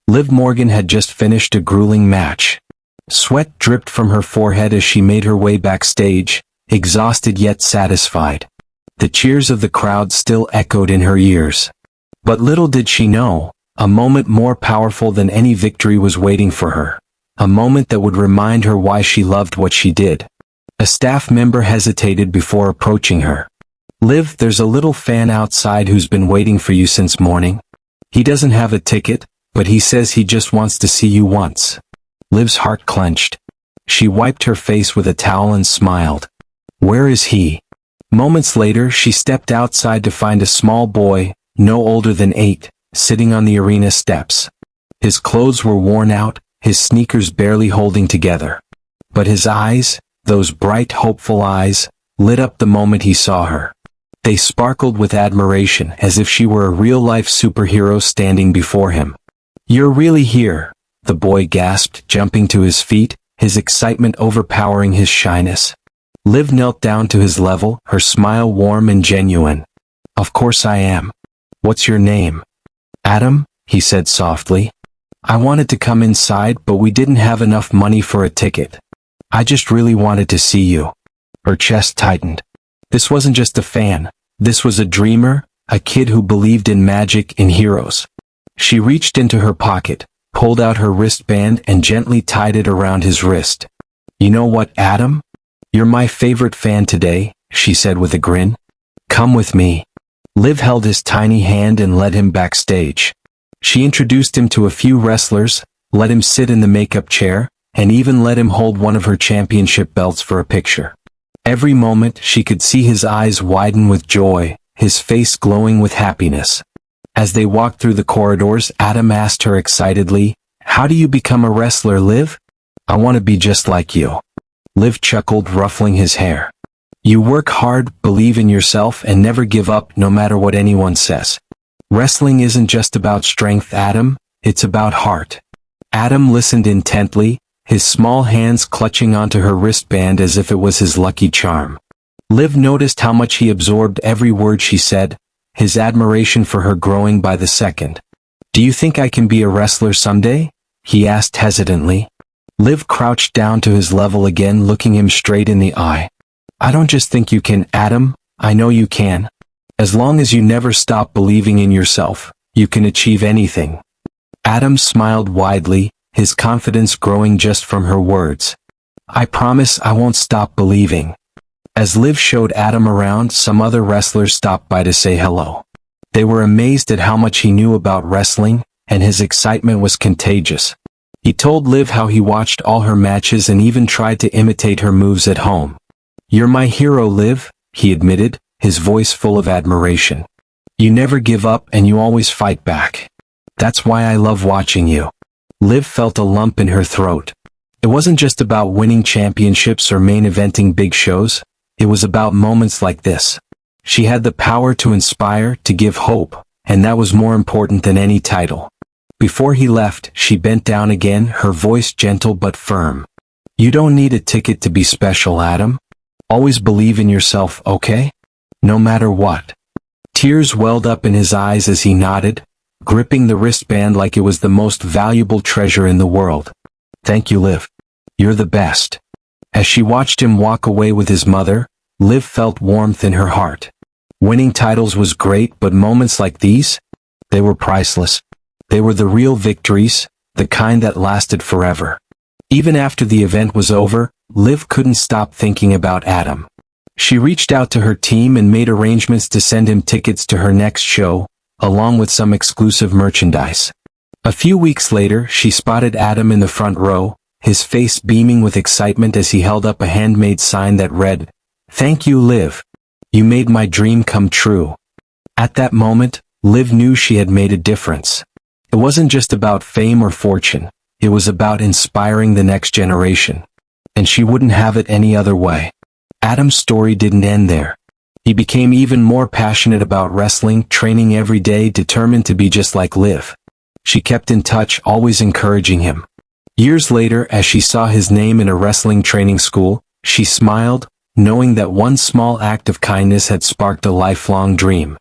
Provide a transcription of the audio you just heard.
Liv Morgan had just finished a grueling match. Sweat dripped from her forehead as she made her way backstage, exhausted yet satisfied. The cheers of the crowd still echoed in her ears. But little did she know, a moment more powerful than any victory was waiting for her. A moment that would remind her why she loved what she did. A staff member hesitated before approaching her. "Liv, there's a little fan outside who's been waiting for you since morning. He doesn't have a ticket, but he says he just wants to see you once." Liv's heart clenched. She wiped her face with a towel and smiled. "Where is he?" Moments later, she stepped outside to find a small boy, no older than 8, sitting on the arena steps. His clothes were worn out, his sneakers barely holding together. But his eyes, those bright, hopeful eyes, lit up the moment he saw her. They sparkled with admiration, as if she were a real-life superhero standing before him. "You're really here," the boy gasped, jumping to his feet, his excitement overpowering his shyness. Liv knelt down to his level, her smile warm and genuine. "Of course I am. What's your name?" "Adam," he said softly. "I wanted to come inside, but we didn't have enough money for a ticket. I just really wanted to see you." Her chest tightened. This wasn't just a fan. This was a dreamer, a kid who believed in magic, in heroes. She reached into her pocket, pulled out her wristband and gently tied it around his wrist. "You know what, Adam? You're my favorite fan today," she said with a grin. "Come with me." Liv held his tiny hand and led him backstage. She introduced him to a few wrestlers, let him sit in the makeup chair, and even let him hold one of her championship belts for a picture. Every moment she could see his eyes widen with joy, his face glowing with happiness. As they walked through the corridors, Adam asked her excitedly, "How do you become a wrestler, Liv?" "I want to be just like you." Liv chuckled, ruffling his hair. "You work hard, believe in yourself, and never give up no matter what anyone says. Wrestling isn't just about strength, Adam, it's about heart." Adam listened intently, his small hands clutching onto her wristband as if it was his lucky charm. Liv noticed how much he absorbed every word she said, his admiration for her growing by the second. "Do you think I can be a wrestler someday?" he asked hesitantly. Liv crouched down to his level again, looking him straight in the eye. "I don't just think you can, Adam, I know you can. As long as you never stop believing in yourself, you can achieve anything." Adam smiled widely, his confidence growing just from her words. "I promise I won't stop believing." As Liv showed Adam around, some other wrestlers stopped by to say hello. They were amazed at how much he knew about wrestling, and his excitement was contagious. He told Liv how he watched all her matches and even tried to imitate her moves at home. "You're my hero, Liv," he admitted, his voice full of admiration. "You never give up and you always fight back. That's why I love watching you." Liv felt a lump in her throat. It wasn't just about winning championships or main eventing big shows. It was about moments like this. She had the power to inspire, to give hope, and that was more important than any title. Before he left, she bent down again, her voice gentle but firm. "You don't need a ticket to be special, Adam. Always believe in yourself, okay? No matter what." Tears welled up in his eyes as he nodded, gripping the wristband like it was the most valuable treasure in the world. "Thank you, Liv. You're the best." As she watched him walk away with his mother, Liv felt warmth in her heart. Winning titles was great, but moments like these? They were priceless. They were the real victories, the kind that lasted forever. Even after the event was over, Liv couldn't stop thinking about Adam. She reached out to her team and made arrangements to send him tickets to her next show, along with some exclusive merchandise. A few weeks later, she spotted Adam in the front row, his face beaming with excitement as he held up a handmade sign that read, "Thank you, Liv. You made my dream come true." At that moment, Liv knew she had made a difference. It wasn't just about fame or fortune, it was about inspiring the next generation. And she wouldn't have it any other way. Adam's story didn't end there. He became even more passionate about wrestling, training every day, determined to be just like Liv. She kept in touch, always encouraging him. Years later, as she saw his name in a wrestling training school, she smiled, knowing that one small act of kindness had sparked a lifelong dream.